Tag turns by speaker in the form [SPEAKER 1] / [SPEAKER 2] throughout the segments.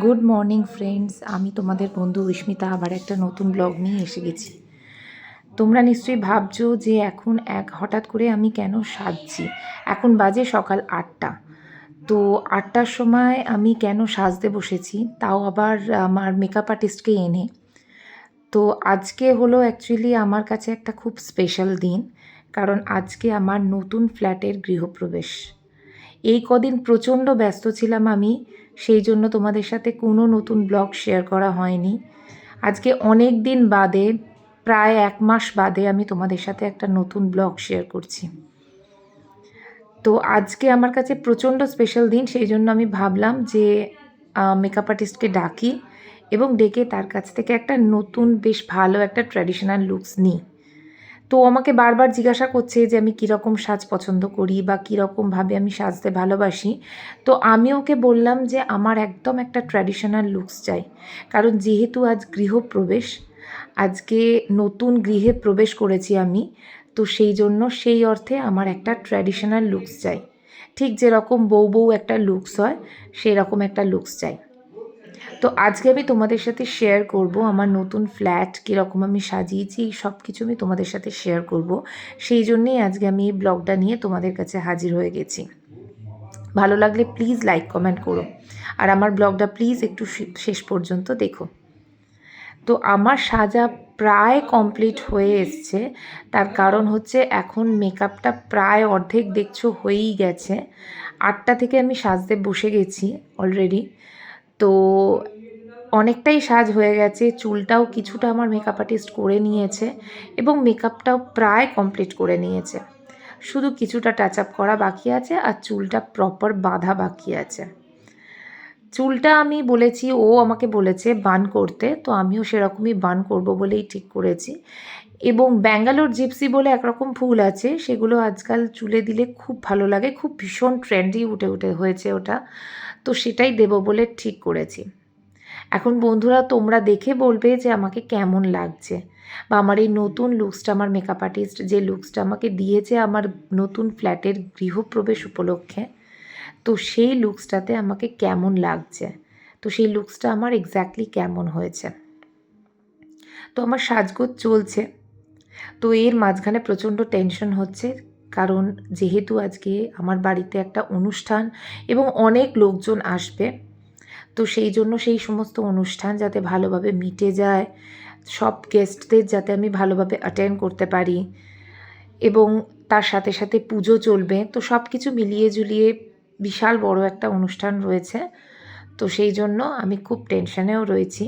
[SPEAKER 1] Good morning friends, আমি তোমাদের বন্ধু উষ্মিতা আবার একটা নতুন ব্লগ নিয়ে এসে গেছি। তোমরা নিশ্চয়ই ভাবছো যে এখন হঠাৎ করে আমি কেন সাজছি। এখন বাজে সকাল 8টা। তো 8টার সময় আমি কেন সাজতে বসেছি, তাও আবার আমার মেকআপ আর্টিস্টকে এনে। তো আজকে হলো অ্যাকচুয়ালি আমার কাছে একটা খুব স্পেশাল দিন, কারণ আজকে আমার নতুন ফ্ল্যাটের গৃহপ্রবেশ। এই কদিন প্রচণ্ড ব্যস্ত ছিলাম আমি, সেই জন্য তোমাদের সাথে কোনো নতুন ব্লগ শেয়ার করা হয়নি। আজকে অনেক দিন বাদে, প্রায় 1 মাস বাদে আমি তোমাদের সাথে একটা নতুন ব্লগ শেয়ার করছি। তো আজকে আমার কাছে প্রচণ্ড স্পেশাল দিন, সেই জন্য আমি ভাবলাম যে মেকআপ আর্টিস্টকে ডাকি এবং ডেকে তার কাছ থেকে একটা নতুন বেশ ভালো একটা ট্র্যাডিশনাল লুকস নিই। তো আমাকে বারবার জিজ্ঞাসা করছে যে আমি কীরকম সাজ পছন্দ করি বা কীরকমভাবে আমি সাজতে ভালোবাসি। তো আমি ওকে বললাম যে আমার একদম একটা ট্র্যাডিশনাল লুকস চাই, কারণ যেহেতু আজ গৃহপ্রবেশ, আজকে নতুন গৃহে প্রবেশ করেছি আমি। তো সেই জন্য সেই অর্থে আমার একটা ট্র্যাডিশনাল লুকস চাই, ঠিক যেরকম বউ বউ একটা লুকস হয় সেই রকম একটা লুকস চাই। তো আজকে আমি তোমাদের সাথে শেয়ার করব আমার নতুন ফ্ল্যাট কীরকম আমি সাজিয়েছি, এই সব কিছু আমি তোমাদের সাথে শেয়ার করব। সেই জন্যেই আজকে আমি এই ব্লগটা নিয়ে তোমাদের কাছে হাজির হয়ে গেছি। ভালো লাগলে প্লিজ লাইক কমেন্ট করো, আর আমার ব্লগটা প্লিজ একটু শেষ পর্যন্ত দেখো। তো আমার সাজা প্রায় কমপ্লিট হয়ে এসছে, তার কারণ হচ্ছে এখন মেকআপটা প্রায় অর্ধেক দেখছো হয়েই গেছে। 8টা থেকে আমি সাজতে বসে গেছি অলরেডি। তো অনেকটাই সাজ হয়ে গেছে, চুলটাও কিছুটা আমার মেকআপ আর্টিস্ট করে নিয়েছে এবং মেকআপটাও প্রায় কমপ্লিট করে নিয়েছে। শুধু কিছুটা টাচ আপ করা বাকি আছে আর চুলটা প্রপার বাঁধা বাকি আছে। চুলটা আমি বলেছি, ও আমাকে বলেছে বান করতে, তো আমিও সেরকমই বান করব বলেই ঠিক করেছি। এবং ব্যাঙ্গালোর জিপসি বলে একরকম ফুল আছে, সেগুলো আজকাল চুলে দিলে খুব ভালো লাগে, খুব ভীষণ ট্রেন্ডি উঠে হয়েছে ওটা। তো সেটাই দেব বলে ঠিক করেছি। এখন বন্ধুরা তোমরা দেখে বলবে যে আমাকে কেমন লাগছে, বা আমার এই নতুন লুকসটা, আমার মেকআপ আর্টিস্ট যে লুকসটা আমাকে দিয়েছে আমার নতুন ফ্ল্যাটের গৃহপ্রবেশ উপলক্ষে, তো সেই লুকসটাতে আমাকে কেমন লাগছে, তো সেই লুকসটা আমার এক্স্যাক্টলি কেমন হয়েছে। তো আমার সাজগোজ চলছে। তো এর মাঝখানে প্রচণ্ড টেনশন হচ্ছে, কারণ যেহেতু আজকে আমার বাড়িতে একটা অনুষ্ঠান এবং অনেক লোকজন আসবে। তো সেই জন্য সেই সমস্ত অনুষ্ঠান যাতে ভালোভাবে মিটে যায়, সব গেস্টদের যাতে আমি ভালোভাবে অ্যাটেন্ড করতে পারি, এবং তার সাথে সাথে পুজো চলবে, তো সব কিছু মিলিয়ে ঝুলিয়ে বিশাল বড় একটা অনুষ্ঠান রয়েছে। তো সেই জন্য আমি খুব টেনশনেও রয়েছি,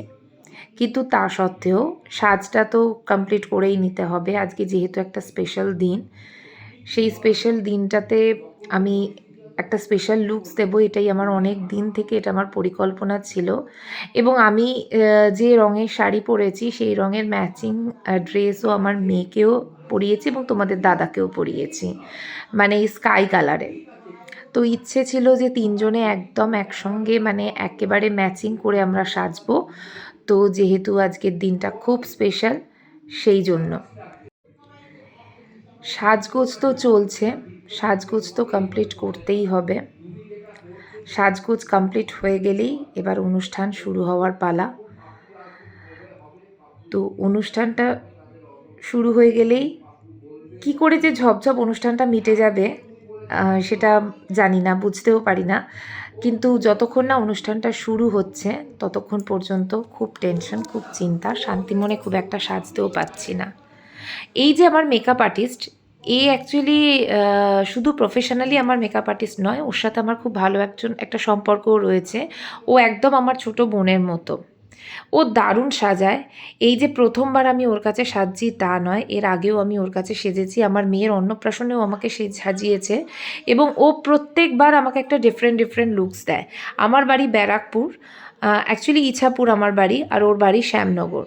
[SPEAKER 1] কিন্তু তা সত্ত্বেও সাজটা তো কমপ্লিট করেই নিতে হবে। আজকে যেহেতু একটা স্পেশাল দিন, সেই স্পেশাল দিনটাতে আমি একটা স্পেশাল লুকস দেবো, এটাই আমার অনেক দিন থেকে এটা আমার পরিকল্পনা ছিল। এবং আমি যে রঙের শাড়ি পরেছি সেই রঙের ম্যাচিং ড্রেসও আমার মেয়েকেও পরিয়েছি এবং তোমাদের দাদাকেও পরিয়েছি, মানে স্কাই কালারে। তো ইচ্ছে ছিল যে তিনজনে একদম একসঙ্গে মানে একেবারে ম্যাচিং করে আমরা সাজবো। তো যেহেতু আজকের দিনটা খুব স্পেশাল, সেই জন্য সাজগোজ তো চলছে, সাজগোজ তো কমপ্লিট করতেই হবে। সাজগোজ কমপ্লিট হয়ে গেলেই এবার অনুষ্ঠান শুরু হওয়ার পালা। তো অনুষ্ঠানটা শুরু হয়ে গেলেই কি করে যে ঝপঝপ অনুষ্ঠানটা মিটে যাবে সেটা জানি না, বুঝতেও পারি না। কিন্তু যতক্ষণ না অনুষ্ঠানটা শুরু হচ্ছে ততক্ষণ পর্যন্ত খুব টেনশন, খুব চিন্তা, শান্তি মনে খুব একটা সাজতেও পাচ্ছি না। এই যে আমার মেকআপ আর্টিস্ট, এ অ্যাকচুয়ালি শুধু প্রফেশনালি আমার মেকআপ আর্টিস্ট নয়, ওর সাথে আমার খুব ভালো একটা সম্পর্কও রয়েছে। ও একদম আমার ছোট বোনের মতো, ও দারুণ সাজায়। এই যে প্রথমবার আমি ওর কাছে সাজছি তা নয়, এর আগেও আমি ওর কাছে সেজেছি, আমার মেয়ের অন্নপ্রাশনেও আমাকে সে সাজিয়েছে, এবং ও প্রত্যেকবার আমাকে একটা ডিফারেন্ট ডিফারেন্ট লুকস দেয়। আমার বাড়ি ব্যারাকপুর, অ্যাকচুয়ালি ইছাপুর আমার বাড়ি, আর ওর বাড়ি শ্যামনগর।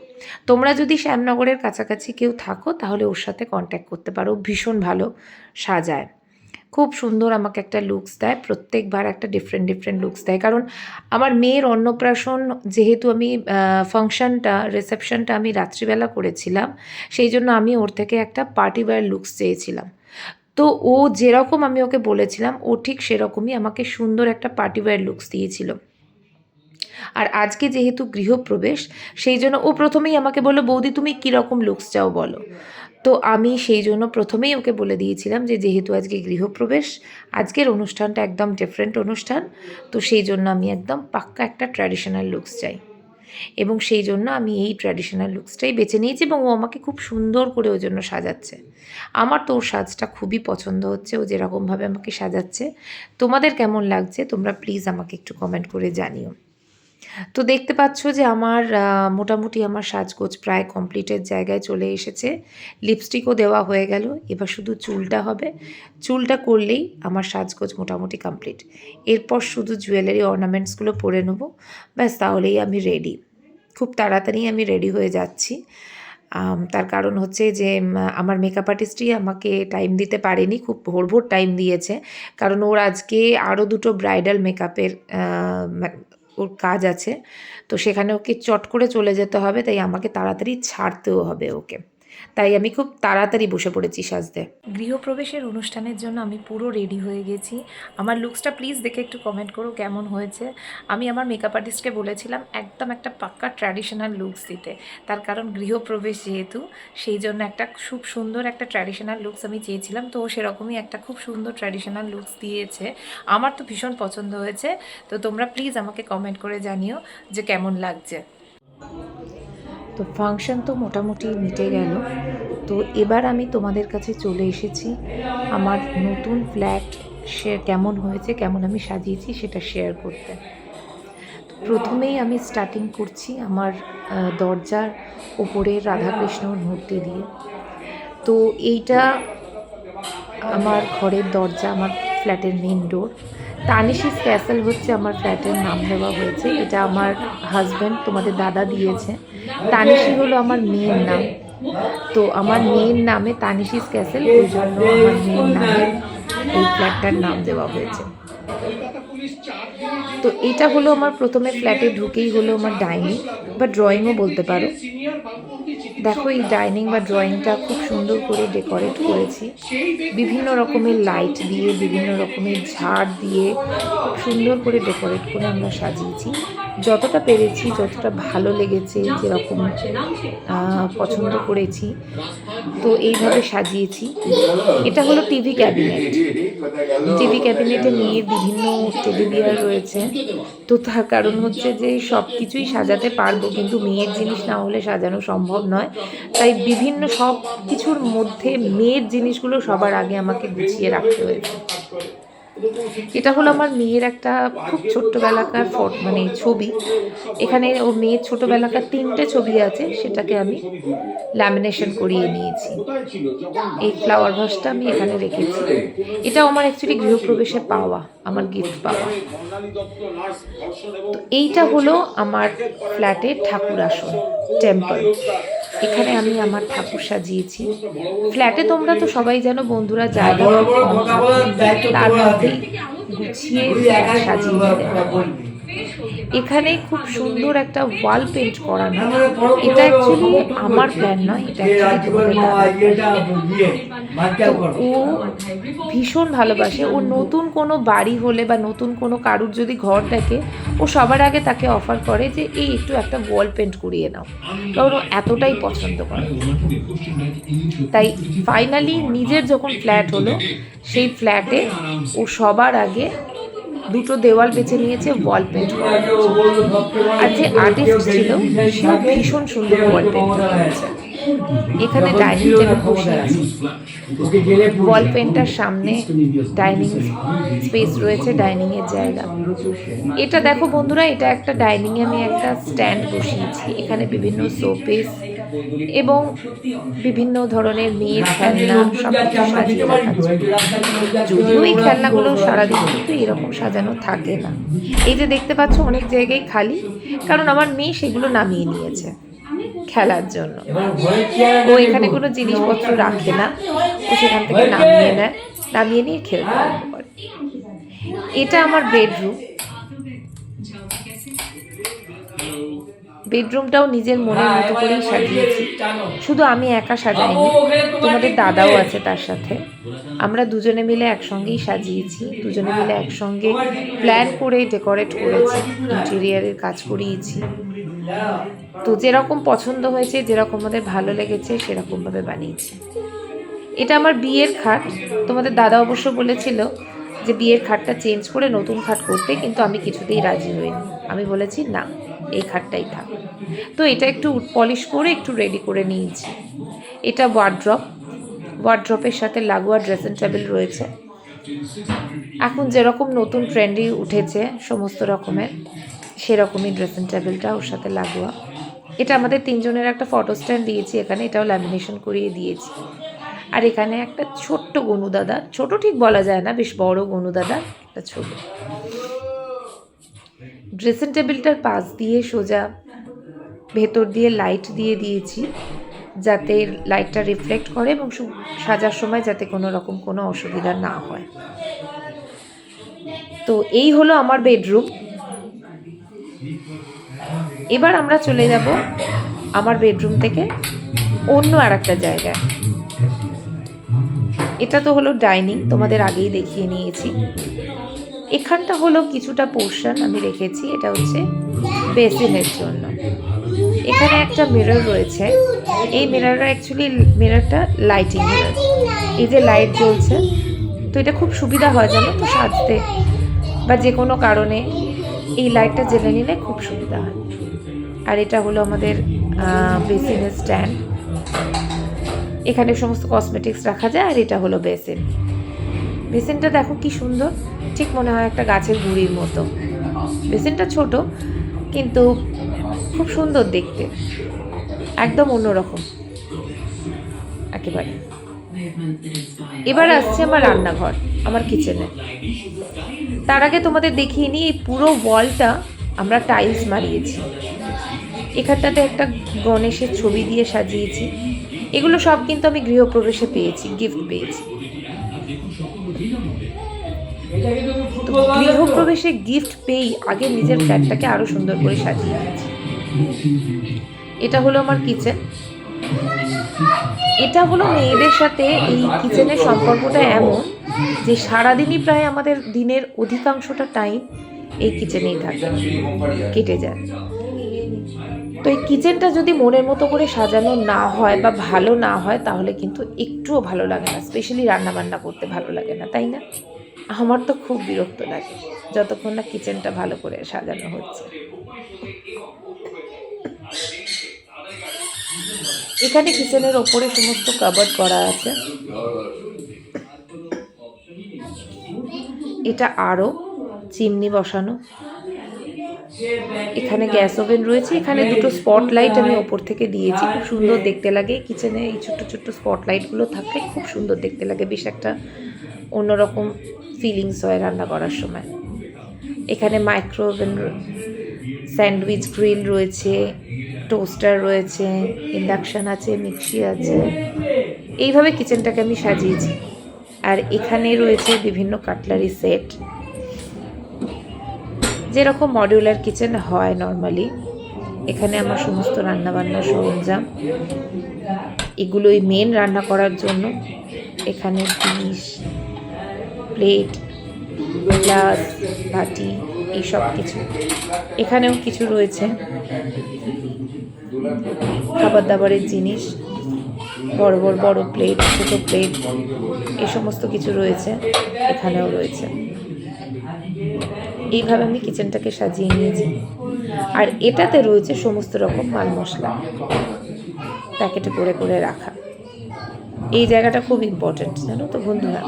[SPEAKER 1] তোমরা যদি শ্যামনগরের কাছাকাছি কেউ থাকো তাহলে ওর সাথে কন্ট্যাক্ট করতে পারো, ভীষণ ভালো সাজায়, খুব সুন্দর আমাকে একটা লুকস দেয়, প্রত্যেকবার একটা ডিফারেন্ট ডিফারেন্ট লুকস দেয়। কারণ আমার মেয়ের অন্নপ্রাশন যেহেতু আমি রিসেপশনটা আমি রাত্রিবেলা করেছিলাম, সেই জন্য আমি ওর থেকে একটা পার্টি ওয়্যার লুকস চেয়েছিলাম। তো ও যেরকম আমি ওকে বলেছিলাম ও ঠিক সেরকমই আমাকে সুন্দর একটা পার্টি ওয়্যার লুকস দিয়েছিল। আর আজকে যেহেতু গৃহপ্রবেশ, সেই জন্য ও প্রথমেই আমাকে বললো, বৌদি তুমি কীরকম লুকস চাও বলো। তো আমি সেই জন্য প্রথমেই ওকে বলে দিয়েছিলাম যে যেহেতু আজকে গৃহপ্রবেশ, আজকের অনুষ্ঠানটা একদম ডিফারেন্ট অনুষ্ঠান, তো সেই জন্য আমি একদম পাক্কা একটা ট্র্যাডিশনাল লুকস চাই, এবং সেই জন্য আমি এই ট্র্যাডিশনাল লুকসটাই বেছে নিয়েছি, এবং ও আমাকে খুব সুন্দর করে ওই জন্য সাজাচ্ছে। আমার তো ওর সাজটা খুবই পছন্দ হচ্ছে, ও যেরকমভাবে আমাকে সাজাচ্ছে। তোমাদের কেমন লাগছে তোমরা প্লিজ আমাকে একটু কমেন্ট করে জানিও। তো দেখতে পাচ্ছ যে আমার মোটামুটি আমার সাজগোজ প্রায় কমপ্লিটের জায়গায় চলে এসেছে। লিপস্টিকও দেওয়া হয়ে গেল, এবার শুধু চুলটা হবে। চুলটা করলেই আমার সাজগোজ মোটামুটি কমপ্লিট। এরপর শুধু জুয়েলারি অর্নামেন্টসগুলো পরে নেবো, ব্যাস তাহলেই আমি রেডি। খুব তাড়াতাড়ি আমি রেডি হয়ে যাচ্ছি, তার কারণ হচ্ছে যে আমার মেকআপ আর্টিস্টই আমাকে টাইম দিতে পারেনি, খুব ভোর ভোর টাইম দিয়েছে, কারণ ওর আজকে আরও দুটো ব্রাইডাল মেকআপের ওর কাজ আছে, তো সেখানে ওকে চট করে চলে যেতে হবে, তাই আমাকে তাড়াতাড়ি ছাড়তেও হবে ওকে। তাই আমি খুব তাড়াতাড়ি বসে পড়েছি সাজতে। গৃহপ্রবেশের অনুষ্ঠানের জন্য আমি পুরো রেডি হয়ে গেছি। আমার লুকসটা প্লিজ দেখে একটু কমেন্ট করো কেমন হয়েছে। আমি আমার মেকআপ আর্টিস্টকে বলেছিলাম একদম একটা পাক্কা ট্র্যাডিশনাল লুকস দিতে, তার কারণ গৃহপ্রবেশ যেহেতু, সেই জন্য একটা খুব সুন্দর একটা ট্র্যাডিশনাল লুকস আমি চেয়েছিলাম, তো সেরকমই একটা খুব সুন্দর ট্র্যাডিশনাল লুকস দিয়েছে। আমার তো ভীষণ পছন্দ হয়েছে, তো তোমরা প্লিজ আমাকে কমেন্ট করে জানিও যে কেমন লাগছে। তো ফাংশন তো মোটামুটি মিটে গেল, তো এবার আমি তোমাদের কাছে চলে এসেছি আমার নতুন ফ্ল্যাট কেমন হয়েছে, কেমন আমি সাজিয়েছি সেটা শেয়ার করতে। প্রথমেই আমি স্টার্টিং করছি আমার দরজার ওপরে রাধাকৃষ্ণর মূর্তি দিয়ে। তো এইটা আমার ঘরের দরজা, আমার ফ্ল্যাটের মেন ডোর। তানিশিস ক্যাসেল হচ্ছে আমার ফ্ল্যাটের নাম দেওয়া হয়েছে, এটা আমার হাজব্যান্ড তোমাদের দাদা দিয়েছে। তানিশি হলো আমার মেয়ের নাম, তো আমার মেয়ের নামে তানিশিস ক্যাসেল, ওই জন্য আমার মেয়ের নামে এই ফ্ল্যাটটার নাম দেওয়া হয়েছে। তো এটা হলো আমার প্রথমে ফ্ল্যাটে ঢুকেই হলো আমার ডাইনিং বা ড্রয়িংও বলতে পারো। দেখো এই ডাইনিং বা ড্রয়িংটা খুব সুন্দর করে ডেকোরেট করেছি, বিভিন্ন রকমের লাইট দিয়ে, বিভিন্ন রকমের ঝাড় দিয়ে খুব সুন্দর করে ডেকোরেট করে আমরা সাজিয়েছি। যতটা পেরেছি, যতটা ভালো লেগেছে, যেরকম পছন্দ করেছি, তো এইভাবে সাজিয়েছি। এটা হলো টিভি ক্যাবিনেট। টিভি ক্যাবিনেটে মেয়ের বিভিন্ন টেডি বিয়ার রয়েছে, তো তার কারণ হচ্ছে যে সব কিছুই সাজাতে পারবো, কিন্তু মেয়ের জিনিস না হলে সাজানো সম্ভব নয়, তাই বিভিন্ন সব কিছুর মধ্যে মেয়ের জিনিসগুলো সবার আগে আমাকে গুছিয়ে রাখতে হয়েছে। এটা হলো আমার মেয়ের একটা খুব ছোট্টবেলাকার মানে ছবি। এখানে ও মেয়ের ছোটবেলাকার 3টে ছবি আছে, সেটাকে আমি ল্যামিনেশন করিয়ে নিয়েছি। এই ফ্লাওয়ার ভাসটা আমি এখানে রেখেছি। এটাও আমার অ্যাকচুয়ালি গৃহপ্রবেশে পাওয়া, আমার গিফট পাওয়া। তো এইটা হলো আমার ফ্ল্যাটের ঠাকুর আসন, টেম্পল। এখানে আমি আমার ঠাকুর সাজিয়েছি। ফ্ল্যাটে তোমরা তো সবাই জানো বন্ধুরা, জায়গা খুব কম থাকে, তার মধ্যেই গুছিয়ে সাজিয়ে নিতে হয়। এখানে খুব সুন্দর একটা ওয়াল পেন্ট করানো, এটা অ্যাকচুয়ালি আমার প্ল্যান নয়, এটা অ্যাকচুয়ালি ও ভীষণ ভালোবাসে। ও নতুন কোনো বাড়ি হলে বা নতুন কোনো কারুর যদি ঘর দেখে, ও সবার আগে তাকে অফার করে যে এই একটু একটা ওয়াল পেন্ট করিয়ে নাও, কারণ ও এতটাই পছন্দ করে। তাই ফাইনালি নিজের যখন ফ্ল্যাট হলো, সেই ফ্ল্যাটে ও সবার আগে দুটো দেওয়াল বেছে নিয়েছে ওয়াল পেন্ট করার জন্য। আর যে আর্টিস্ট ছিল সেও ভীষণ সুন্দর ওয়াল পেন্ট করেছে। এখানে ডাইনিং টেবিল বসিয়েছি, ওয়াল পেন্টার সামনে ডাইনিং স্পেস রয়েছে, ডাইনিংয়ের জায়গা। এটা দেখো বন্ধুরা, এটা একটা ডাইনিংয়ে আমি একটা স্ট্যান্ড বসিয়েছি, এখানে বিভিন্ন শোপিস এবং বিভিন্ন ধরনের মেয়ের খেলনা সব কিছু সাজিয়ে রাখা। যদিও এই খেলনাগুলো সারাদিন কিন্তু এরকম সাজানো থাকে না, এই যে দেখতে পাচ্ছ অনেক জায়গায় খালি, কারণ আমার মেয়ে সেগুলো নামিয়ে নিয়েছে খেলার জন্য। ও এখানে কোনো জিনিসপত্র রাখে না, ও সেখান থেকে নামিয়ে নিয়ে খেলতে আরম্ভ করে। এটা আমার বেডরুম। বেডরুমটাও নিজের মনের মতো করেই সাজিয়েছি। শুধু আমি একা সাজাইনি, তোমাদের দাদাও আছে তার সাথে। আমরা দুজনে মিলে একসঙ্গেই সাজিয়েছি, দুজনে মিলে একসঙ্গে প্ল্যান করে ডেকোরেট করেছি, ইন্টেরিয়ারের কাজ করিয়েছি। তো যেরকম পছন্দ হয়েছে, যেরকম আমাদের ভালো লেগেছে সেরকমভাবে বানিয়েছি। এটা আমার বিয়ের খাট। তোমাদের দাদা অবশ্য বলেছিল যে বিয়ের খাটটা চেঞ্জ করে নতুন খাট করতে, কিন্তু আমি কিছুতেই রাজি হইনি। আমি বলেছি না, এই খাটটাই থাক। তো এটা একটু পলিশ করে একটু রেডি করে নিয়েছি। এটা ওয়ার্ড্রপের সাথে লাগোয়া ড্রেসিং টেবিল রয়েছে। এখন যেরকম নতুন ট্রেন্ডি উঠেছে সমস্ত রকমের, সেরকমই ড্রেসিং টেবিলটা ওর সাথে লাগোয়া। এটা আমাদের তিনজনের একটা ফটো স্ট্যান্ড দিয়েছি এখানে, এটাও ল্যামিনেশন করিয়ে দিয়েছি। আর এখানে একটা ছোট্ট গনুদাদা, ছোট ঠিক বলা যায় না, বেশ বড় গনুদাদা একটা ছোট। ড্রেসিং টেবিলটার পাশ দিয়ে সোজা ভেতর দিয়ে লাইট দিয়ে দিয়েছি, যাতে লাইটটা রিফ্লেক্ট করে এবং সাজার সময় যাতে কোনো রকম কোনো অসুবিধা না হয়। তো এই হলো আমার বেডরুম। এবার আমরা চলে যাব আমার বেডরুম থেকে অন্য আর একটা জায়গায়। এটা তো হলো ডাইনিং, তোমাদের আগেই দেখিয়ে নিয়েছি। এখানটা হলো কিছুটা পোর্শন আমি রেখেছি, এটা হচ্ছে বেসিনের জন্য। এখানে একটা মিরর রয়েছে। এই মিররটা লাইটিং মিরর। এই যে লাইট জ্বলছে, তো এটা খুব সুবিধা হয় জানো তো সাজতে, বা যে কোনো কারণে এই লাইটটা জ্বেলে নিলে খুব সুবিধা হয়। আর এটা হলো আমাদের বেসিনের স্ট্যান্ড। এখানে সমস্ত কসমেটিক্স রাখা যায়। আর এটা হলো বেসিনটা দেখো কি সুন্দর, ঠিক মনে হয় একটা গাছের গুঁড়ির মতো। বেসিনটা ছোট কিন্তু খুব সুন্দর দেখতে, একদম অন্যরকম একেবারে। এবার আসছে আমার রান্নাঘর, আমার কিচেনে। তার আগে তোমাদের দেখিয়ে নিই, এই পুরো ওয়ালটা আমরা টাইলস মারিয়েছি। এখানটাতে একটা গণেশের ছবি দিয়ে সাজিয়েছি। এগুলো সব কিন্তু আমি গৃহপ্রবেশে পেয়েছি, গিফট পেয়েছি। গৃহপ্রবেশে গিফট পেয়েই আগে নিজের ফ্ল্যাটটাকে আরো সুন্দর করে সাজিয়ে নিয়েছি। এটা হলো আমার কিচেন। এটা হলো মেয়েদের সাথে এই কিচেনের সম্পর্কটা এমন যে সারাদিনই প্রায় আমাদের দিনের অধিকাংশটা টাইম এই কিচেনেই থাকে, কেটে যায়। তো এই কিচেনটা যদি মনের মতো করে সাজানো না হয় বা ভালো না হয়, তাহলে কিন্তু একটুও ভালো লাগে না, স্পেশালি রান্নাবান্না করতে ভালো লাগে না, তাই না? আমার তো খুব বিরক্ত লাগে যতক্ষণ না কিচেনটা ভালো করে সাজানো হচ্ছে। এখানে কিচেনের ওপরে সমস্ত কাবার্ড করা আছে। এটা আরও চিমনি বসানো। এখানে গ্যাস ওভেন রয়েছে। এখানে দুটো স্পটলাইট আমি ওপর থেকে দিয়েছি, খুব সুন্দর দেখতে লাগে। কিচেনে এই ছোট্ট ছোট্ট স্পটলাইটগুলো থাকলে খুব সুন্দর দেখতে লাগে, বেশ একটা অন্যরকম ফিলিংস হয় রান্না করার সময়। এখানে মাইক্রো ওভেন, স্যান্ডউইচ গ্রিল রয়েছে, টোস্টার রয়েছে, ইন্ডাকশান আছে, মিক্সি আছে। এইভাবে কিচেনটাকে আমি সাজিয়েছি। আর এখানে রয়েছে বিভিন্ন কাটলারি সেট, যেরকম মডিউলার কিচেন হয় নর্মালি। এখানে আমার সমস্ত রান্নাবান্নার সরঞ্জাম, এগুলোই মেন রান্না করার জন্য। এখানে ডিশ, প্লেট, গ্লাস, বাটি, এইসব কিছু। এখানেও কিছু রয়েছে খাবার দাবারের জিনিস, বড় বড় প্লেট, ছোটো প্লেট, এই সমস্ত কিছু রয়েছে, এখানেও রয়েছে। এইভাবে আমি কিচেনটাকে সাজিয়ে নিয়েছি। আর এটাতে রয়েছে সমস্ত রকম মাল মশলা প্যাকেটে করে করে রাখা। এই জায়গাটা খুব ইম্পর্টেন্ট, জানো তো বন্ধুরা।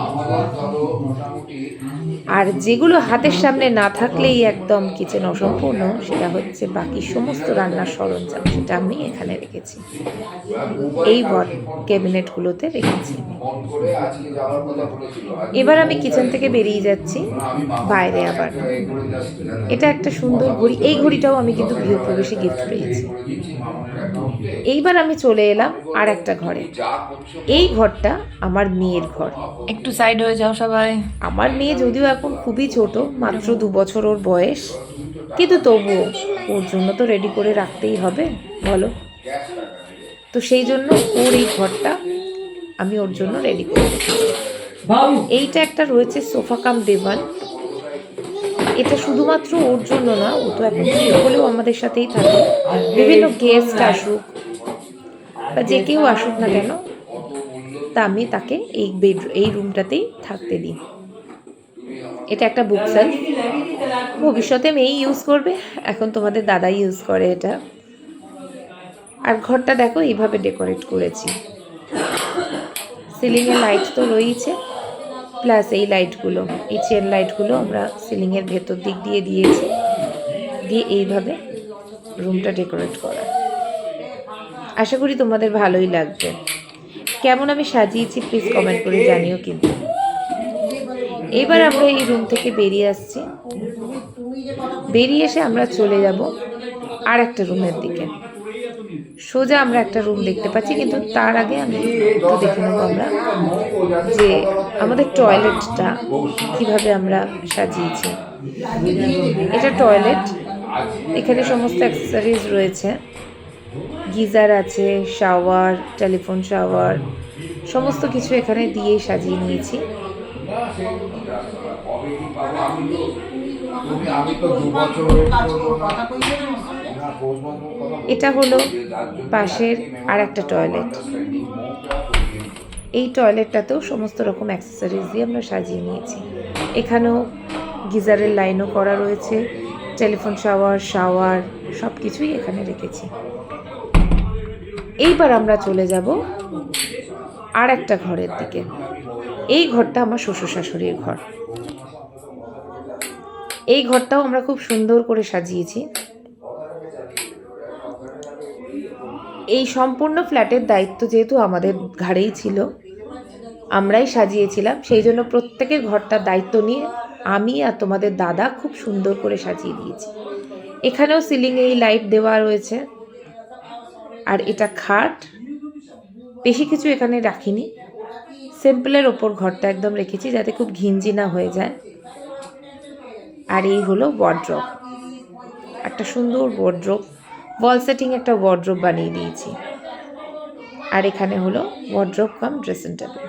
[SPEAKER 1] আর যেগুলো হাতের সামনে না থাকলেই একদম কিচেন অসম্পূর্ণ, সেটা হচ্ছে বাকি সমস্ত রান্নার সরঞ্জাম, সেটা আমি এখানে রেখেছি, এই ক্যাবিনেটগুলোতে রেখেছি। এবার আমি কিচেন থেকে বেরিয়ে যাচ্ছি বাইরে। আবার এটা একটা সুন্দর ঘড়ি, এই ঘড়িটাও আমি কিন্তু গৃহপ্রবেশে গিফট পেয়েছি। এইবার আমি চলে এলাম আর একটা ঘরে। এই ঘরটা আমার মেয়ের ঘর।
[SPEAKER 2] একটু সাইড হয়ে যাও সবাই।
[SPEAKER 1] আমার মেয়ে যদিও এখন খুবই ছোট, মাত্র 2 বছর ওর বয়স, কিন্তু তবুও ওর জন্য তো রেডি করে রাখতেই হবে, বলো। তো সেই জন্য ওর এই ঘরটা আমি ওর জন্য রেডি করে রেখেছি। এইটা একটা রয়েছে সোফা কাম দেওয়ান। এটা শুধুমাত্র ওর জন্য না, ও তো এখন ফ্রি হলেও আমাদের সাথেই থাকে। বিভিন্ন গেস্ট আসুক বা যে কেউ আসুক না কেন, তা আমি তাকে এই রুমটাতেই থাকতে দিই। এটা একটা বুক সেলফ, ভবিষ্যতে মেয়েই ইউজ করবে, এখন তোমাদের দাদাই ইউজ করে এটা। আর ঘরটা দেখো এইভাবে ডেকোরেট করেছি। সিলিংয়ে লাইট তো রয়েছে, প্লাস এই লাইটগুলো, এই চেন লাইটগুলো আমরা সিলিংয়ের ভেতর দিক দিয়ে দিয়েছি, দিয়ে এইভাবে রুমটা ডেকোরেট করা। আশা করি তোমাদের ভালোই লাগবে। কেমন আমি সাজিয়েছি প্লিজ কমেন্ট করে জানিও কিন্তু। এবার আমরা এই রুম থেকে বেরিয়ে আসছি, বেরিয়ে এসে আমরা চলে যাব আর একটা রুমের দিকে। সোজা আমরা একটা রুম দেখতে পাচ্ছি, কিন্তু তার আগে আমি একটু দেখে নেবো আমরা যে আমাদের টয়লেটটা কিভাবে আমরা সাজিয়েছি। এটা টয়লেট, এখানে সমস্ত অ্যাক্সেসরিজ রয়েছে, গিজার আছে, শাওয়ার, টেলিফোন শাওয়ার, সমস্ত কিছু এখানে দিয়েই সাজিয়ে নিয়েছি। এটা হলো পাশের আর একটা টয়লেট। এই টয়লেটটাতেও সমস্ত রকম অ্যাক্সেসরিজ দিয়ে আমরা সাজিয়ে নিয়েছি। এখানেও গিজারের লাইনও করা রয়েছে, টেলিফোন শাওয়ার সব কিছুই এখানে রেখেছি। এইবার আমরা চলে যাব আর একটা ঘরের দিকে। এই ঘরটা আমার শ্বশুর শাশুড়ির ঘর। এই ঘরটাও আমরা খুব সুন্দর করে সাজিয়েছি। এই সম্পূর্ণ ফ্ল্যাটের দায়িত্ব যেহেতু আমাদের ঘাড়েই ছিল, আমরাই সাজিয়েছিলাম, সেই জন্য প্রত্যেকের ঘরটার দায়িত্ব নিয়ে আমি আর তোমাদের দাদা খুব সুন্দর করে সাজিয়ে দিয়েছি। এখানেও সিলিংয়ে এই লাইট দেওয়া রয়েছে। আর এটা খাট, বেশি কিছু এখানে রাখিনি, সিম্পলের ওপর ঘরটা একদম রেখেছি যাতে খুব ঘিঞ্জি না হয়ে যায়। আর এই হলো ওয়ার্ড্রপ, একটা সুন্দর ওয়ার্ড্রপ, ওয়াল সেটিং একটা ওয়ার্ড্রপ বানিয়ে দিয়েছি। আর এখানে হলো ওয়ার্ড্রপ কাম ড্রেসিং টেবিল,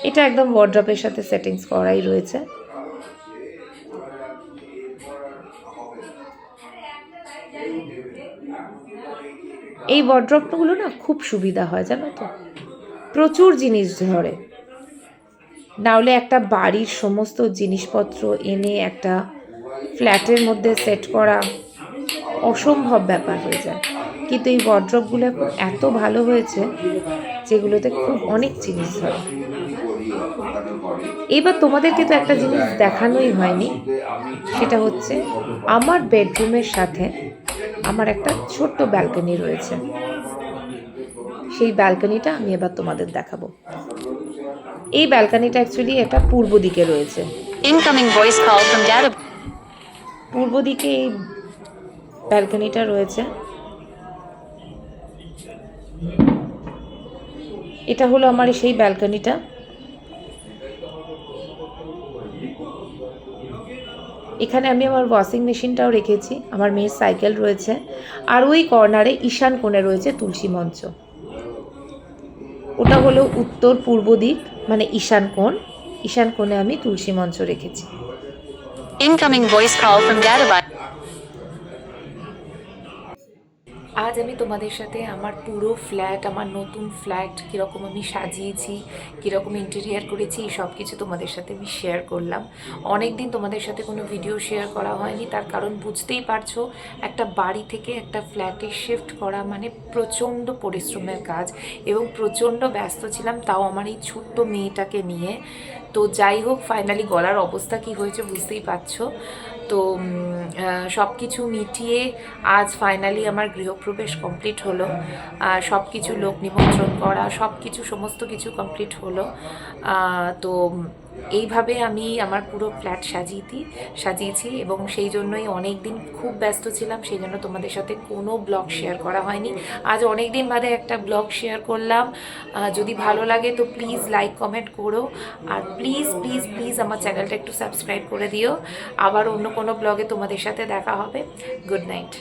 [SPEAKER 1] এটা একদম ওয়ার্ড্রপের সাথে সেটিংস করাই রয়েছে। এই ওয়ার্ড্রপগুলো না খুব সুবিধা হয় জানো তো, প্রচুর জিনিস ধরে। নাহলে একটা বাড়ির সমস্ত জিনিসপত্র এনে একটা ফ্ল্যাটের মধ্যে সেট করা অসম্ভব ব্যাপার হয়ে যায়, কিন্তু এই ওয়ার্ড্রপগুলো এখন এত ভালো হয়েছে যেগুলোতে খুব অনেক জিনিস ধরে। এবার তোমাদেরকে তো একটা জিনিস দেখানোই হয়নি, সেটা হচ্ছে আমার বেডরুমের সাথে আমার একটা ছোট্ট ব্যালকনি রয়েছে। সেই ব্যালকনিটা আমি এবার তোমাদের দেখাবো। এই ব্যালকনিটা অ্যাকচুয়ালি একটা পূর্ব দিকে রয়েছে।
[SPEAKER 2] Incoming voice call from dad.
[SPEAKER 1] পূর্ব দিকে এই ব্যালকনিটা রয়েছে। এটা হলো আমার সেই ব্যালকনিটা। এখানে আমি আমার ওয়াশিং মেশিনটাও রেখেছি, আমার মেয়ের সাইকেল রয়েছে, আর ওই কর্নারে ঈশান কোণে রয়েছে তুলসী মঞ্চ। ওটা হলো উত্তর পূর্ব দিক, মানে ঈশান কোণ। ঈশান কোণে আমি তুলসী মঞ্চ রেখেছি।
[SPEAKER 2] Incoming voice call from dad.
[SPEAKER 1] আজ আমি তোমাদের সাথে আমার পুরো ফ্ল্যাট, আমার নতুন ফ্ল্যাট কীরকম আমি সাজিয়েছি, কীরকম ইন্টেরিয়ার করেছি, এই সব কিছু তোমাদের সাথে আমি শেয়ার করলাম। অনেক দিন তোমাদের সাথে কোনো ভিডিও শেয়ার করা হয়নি, তার কারণ বুঝতেই পারছো, একটা বাড়ি থেকে একটা ফ্ল্যাটে শিফট করা মানে প্রচণ্ড পরিশ্রমের কাজ, এবং প্রচণ্ড ব্যস্ত ছিলাম, তাও আমার এই ছোট্ট মেয়েটাকে নিয়ে। তো যাই হোক, ফাইনালি গলার অবস্থা কি হয়েছে বুঝতেই পারছো। তো সব কিছু মিটিয়ে আজ ফাইনালি আমার গৃহপ্রবেশ কমপ্লিট হলো। সব কিছু লোক নিমন্ত্রণ করা, সব কিছু সমস্ত কিছু কমপ্লিট হলো। তো এইভাবে আমি আমার পুরো ফ্ল্যাট সাজিয়েছি এবং সেই জন্যই অনেক দিন খুব ব্যস্ত ছিলাম, সেই জন্য তোমাদের সাথে কোনো ব্লগ শেয়ার করা হয়নি। আজ অনেক দিন বাদে একটা ব্লগ শেয়ার করলাম। যদি ভালো লাগে তো প্লিজ লাইক কমেন্ট করো, আর প্লিজ প্লিজ প্লিজ আমার চ্যানেলটা একটু সাবস্ক্রাইব করে দিও। আবার অন্য কোনো ব্লগে তোমাদের সাথে দেখা হবে। Good night.